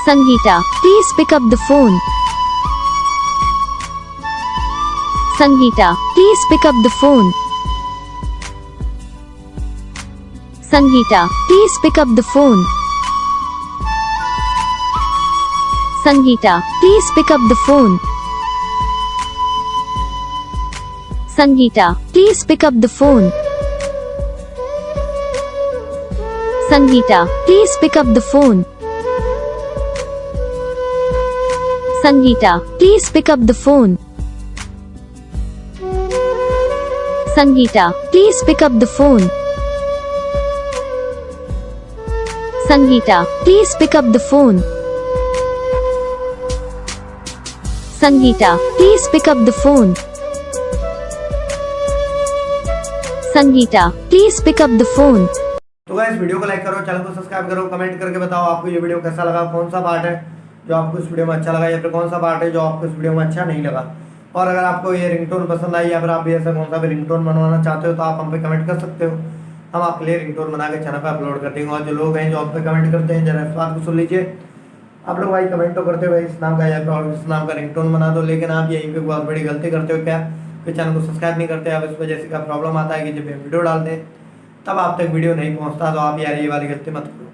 Sangeeta, please pick up the phone. Sangeeta, please pick up the phone. Sangeeta, please pick up the phone. Sangeeta, please pick up the phone. Sangeeta, please pick up the phone. Sangeeta, please pick up the phone. Sangeeta, please pick up the phone. Sangeeta, please pick up the phone. Sangeeta, please pick up the phone. Sangeeta, please pick up the phone. Sangeeta, please pick up the phone. तो guys video को like करो, channel को subscribe करो, comment करके बताओ आपको ये video कैसा लगा, कौन सा पार्ट है जो आपको इस वीडियो में अच्छा लगा या फिर कौन सा पार्ट है जो आपको इस वीडियो में अच्छा नहीं लगा। और अगर आपको ये रिंगटोन पसंद आई या फिर आप भी ऐसा कौन सा भी रिंगटोन बनवाना चाहते हो तो आप हम पे कमेंट कर सकते हो, हम आपके लिए रिंगटोन बना के चैनल पर अपलोड कर देंगे। और जो लोग हैं जो आप पे कमेंट करते हैं जरा इस बात को सुन लीजिए, आप लोग भाई कमेंट तो करते हो भाई इस नाम का या फिर और इस नाम का रिंगटोन बना दो, लेकिन आप यहीं पे बहुत बड़ी गलती करते हो क्या कि चैनल को सब्सक्राइब नहीं करते। अब इस वजह से क्या प्रॉब्लम आता है कि जब वीडियो डालते हैं तब आप तक वीडियो नहीं पहुंचता, तो आप यार ये वाली गलती मत करो।